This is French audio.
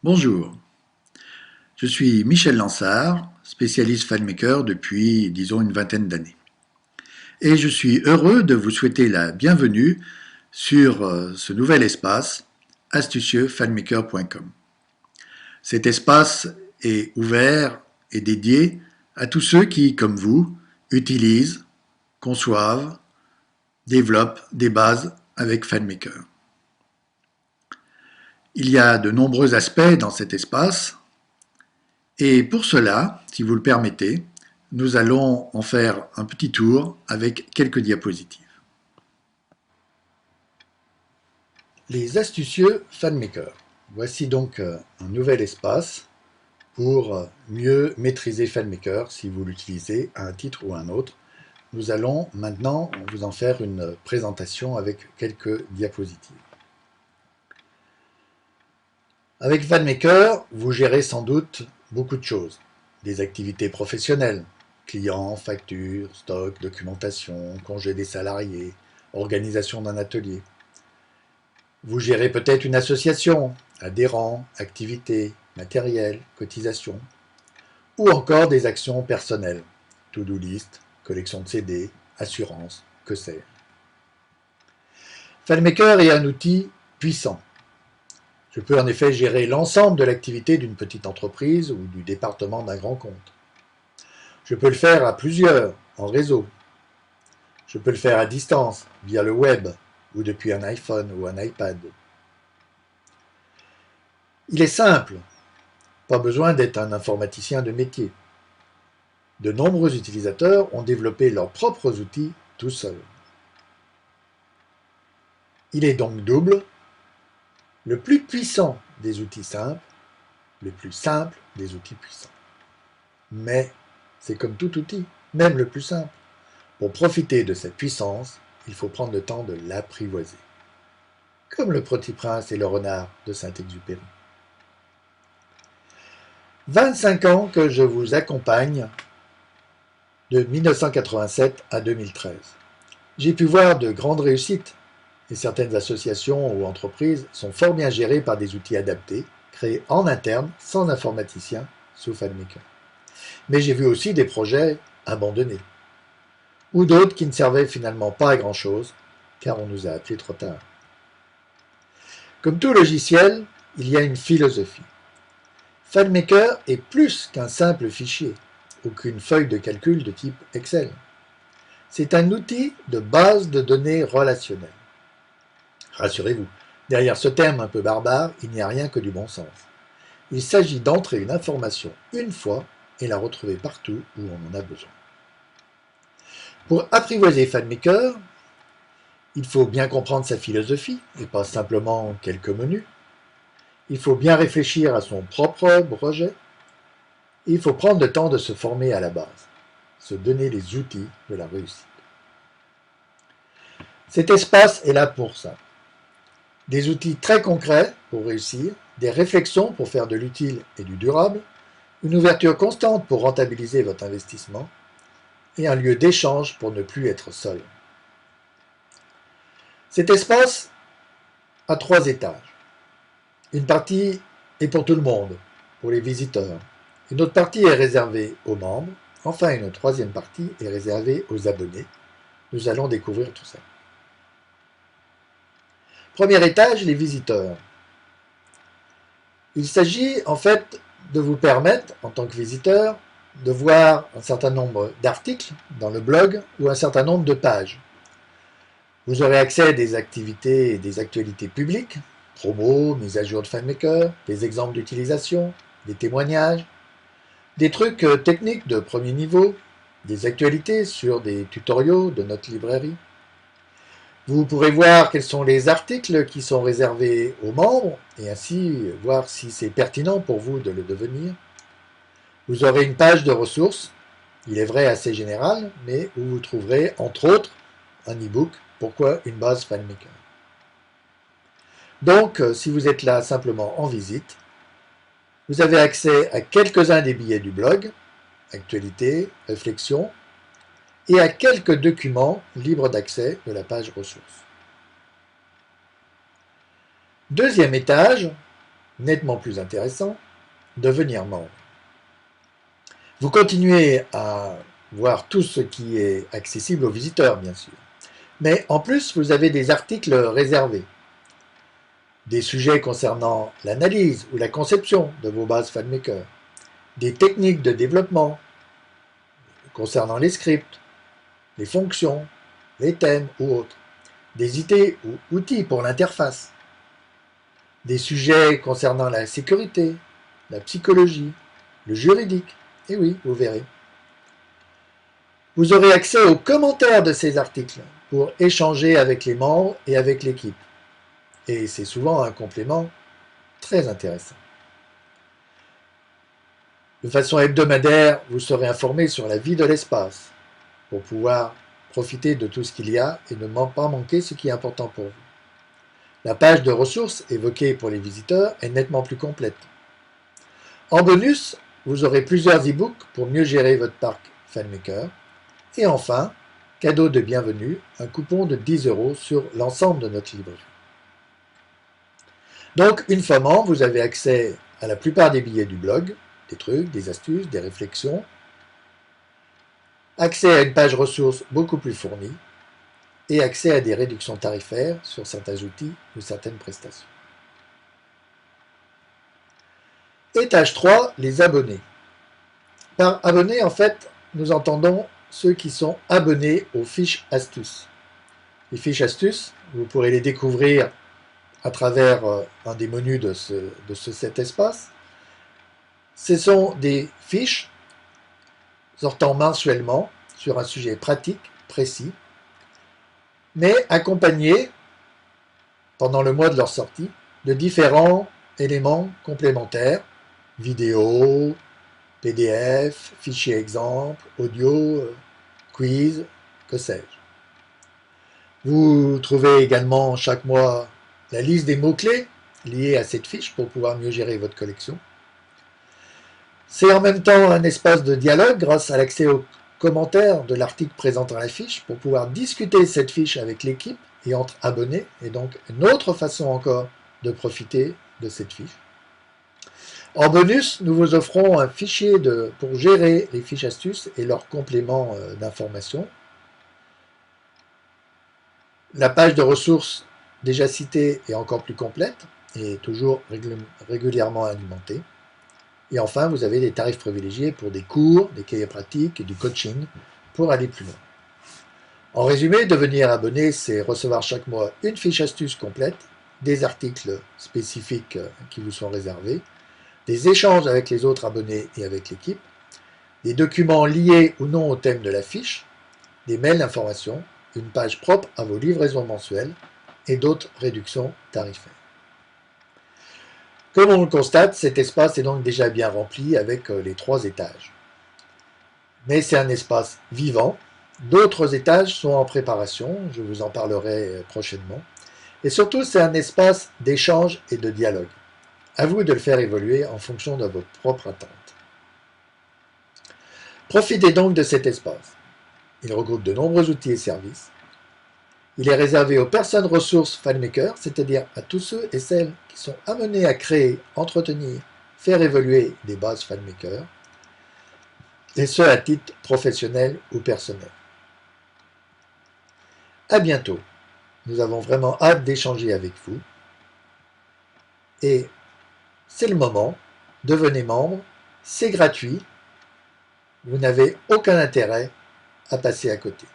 Bonjour, je suis Michel Lansard, spécialiste FileMaker depuis, disons, une vingtaine d'années. Et je suis heureux de vous souhaiter la bienvenue sur ce nouvel espace, astucieuxfilemaker.com. Cet espace est ouvert et dédié à tous ceux qui, comme vous, utilisent, conçoivent, développent des bases avec FileMaker. Il y a de nombreux aspects dans cet espace. Et pour cela, si vous le permettez, nous allons en faire un petit tour avec quelques diapositives. Les astucieux FileMaker. Voici donc un nouvel espace pour mieux maîtriser FileMaker si vous l'utilisez à un titre ou à un autre. Nous allons maintenant vous en faire une présentation avec quelques diapositives. Avec FileMaker, vous gérez sans doute beaucoup de choses. Des activités professionnelles, clients, factures, stock, documentation, congé des salariés, organisation d'un atelier. Vous gérez peut-être une association, adhérents, activités, matériel, cotisation. Ou encore des actions personnelles, to-do list, collection de CD, assurance, que sais-je. FileMaker est un outil puissant. Je peux en effet gérer l'ensemble de l'activité d'une petite entreprise ou du département d'un grand compte. Je peux le faire à plusieurs, en réseau. Je peux le faire à distance, via le web, ou depuis un iPhone ou un iPad. Il est simple, pas besoin d'être un informaticien de métier. De nombreux utilisateurs ont développé leurs propres outils tout seuls. Il est donc double, le plus puissant des outils simples, le plus simple des outils puissants. Mais c'est comme tout outil, même le plus simple. Pour profiter de cette puissance, il faut prendre le temps de l'apprivoiser. Comme le Petit Prince et le renard de Saint-Exupéry. 25 ans que je vous accompagne de 1987 à 2013. J'ai pu voir de grandes réussites et certaines associations ou entreprises sont fort bien gérées par des outils adaptés, créés en interne, sans informaticien, sous FileMaker. Mais j'ai vu aussi des projets abandonnés, ou d'autres qui ne servaient finalement pas à grand-chose, car on nous a appelés trop tard. Comme tout logiciel, il y a une philosophie. FileMaker est plus qu'un simple fichier, ou qu'une feuille de calcul de type Excel. C'est un outil de base de données relationnelles. Rassurez-vous, derrière ce terme un peu barbare, il n'y a rien que du bon sens. Il s'agit d'entrer une information une fois et la retrouver partout où on en a besoin. Pour apprivoiser FileMaker, il faut bien comprendre sa philosophie et pas simplement quelques menus. Il faut bien réfléchir à son propre projet. Et il faut prendre le temps de se former à la base, se donner les outils de la réussite. Cet espace est là pour ça. Des outils très concrets pour réussir, des réflexions pour faire de l'utile et du durable, une ouverture constante pour rentabiliser votre investissement et un lieu d'échange pour ne plus être seul. Cet espace a 3 étages. Une partie est pour tout le monde, pour les visiteurs. Une autre partie est réservée aux membres. Enfin, une troisième partie est réservée aux abonnés. Nous allons découvrir tout ça. Premier étage, les visiteurs. Il s'agit en fait de vous permettre, en tant que visiteur, de voir un certain nombre d'articles dans le blog ou un certain nombre de pages. Vous aurez accès à des activités et des actualités publiques, promos, mise à jour de FileMaker, des exemples d'utilisation, des témoignages, des trucs techniques de premier niveau, des actualités sur des tutoriaux de notre librairie. Vous pourrez voir quels sont les articles qui sont réservés aux membres et ainsi voir si c'est pertinent pour vous de le devenir. Vous aurez une page de ressources, il est vrai assez générale, mais où vous trouverez entre autres un e-book « Pourquoi une base FileMaker ». Donc, si vous êtes là simplement en visite, vous avez accès à quelques-uns des billets du blog, actualités, réflexions, et à quelques documents libres d'accès de la page ressources. Deuxième étage, nettement plus intéressant, devenir membre. Vous continuez à voir tout ce qui est accessible aux visiteurs, bien sûr. Mais en plus, vous avez des articles réservés, des sujets concernant l'analyse ou la conception de vos bases FileMaker, des techniques de développement concernant les scripts, les fonctions, les thèmes ou autres, des idées ou outils pour l'interface, des sujets concernant la sécurité, la psychologie, le juridique, et oui, vous verrez. Vous aurez accès aux commentaires de ces articles pour échanger avec les membres et avec l'équipe. Et c'est souvent un complément très intéressant. De façon hebdomadaire, vous serez informé sur la vie de l'espace pour pouvoir profiter de tout ce qu'il y a et ne pas manquer ce qui est important pour vous. La page de ressources évoquée pour les visiteurs est nettement plus complète. En bonus, vous aurez plusieurs e-books pour mieux gérer votre parc FileMaker. Et enfin, cadeau de bienvenue, un coupon de 10 € sur l'ensemble de notre librairie. Donc, une fois membre, vous avez accès à la plupart des billets du blog, des trucs, des astuces, des réflexions, accès à une page ressources beaucoup plus fournie, et accès à des réductions tarifaires sur certains outils ou certaines prestations. Étage 3, les abonnés. Par abonnés, en fait, nous entendons ceux qui sont abonnés aux fiches astuces. Les fiches astuces, vous pourrez les découvrir à travers un des menus de cet espace. Ce sont des fiches sortant mensuellement sur un sujet pratique, précis, mais accompagnées, pendant le mois de leur sortie, de différents éléments complémentaires, vidéos, PDF, fichiers exemples, audio, quiz, que sais-je. Vous trouvez également chaque mois la liste des mots-clés liés à cette fiche pour pouvoir mieux gérer votre collection. C'est en même temps un espace de dialogue grâce à l'accès aux commentaires de l'article présentant la fiche pour pouvoir discuter cette fiche avec l'équipe et entre abonnés, et donc une autre façon encore de profiter de cette fiche. En bonus, nous vous offrons un fichier pour gérer les fiches astuces et leurs compléments d'information. La page de ressources déjà citée est encore plus complète et toujours régulièrement alimentée. Et enfin, vous avez des tarifs privilégiés pour des cours, des cahiers pratiques et du coaching pour aller plus loin. En résumé, devenir abonné, c'est recevoir chaque mois une fiche astuce complète, des articles spécifiques qui vous sont réservés, des échanges avec les autres abonnés et avec l'équipe, des documents liés ou non au thème de la fiche, des mails d'information, une page propre à vos livraisons mensuelles et d'autres réductions tarifaires. Comme on le constate, cet espace est donc déjà bien rempli avec les 3 étages. Mais c'est un espace vivant. D'autres étages sont en préparation, je vous en parlerai prochainement. Et surtout, c'est un espace d'échange et de dialogue. À vous de le faire évoluer en fonction de vos propres attentes. Profitez donc de cet espace. Il regroupe de nombreux outils et services. Il est réservé aux personnes ressources FileMaker, c'est-à-dire à tous ceux et celles qui sont amenés à créer, entretenir, faire évoluer des bases FileMaker, et ce à titre professionnel ou personnel. À bientôt. Nous avons vraiment hâte d'échanger avec vous. Et c'est le moment, devenez membre, c'est gratuit, vous n'avez aucun intérêt à passer à côté.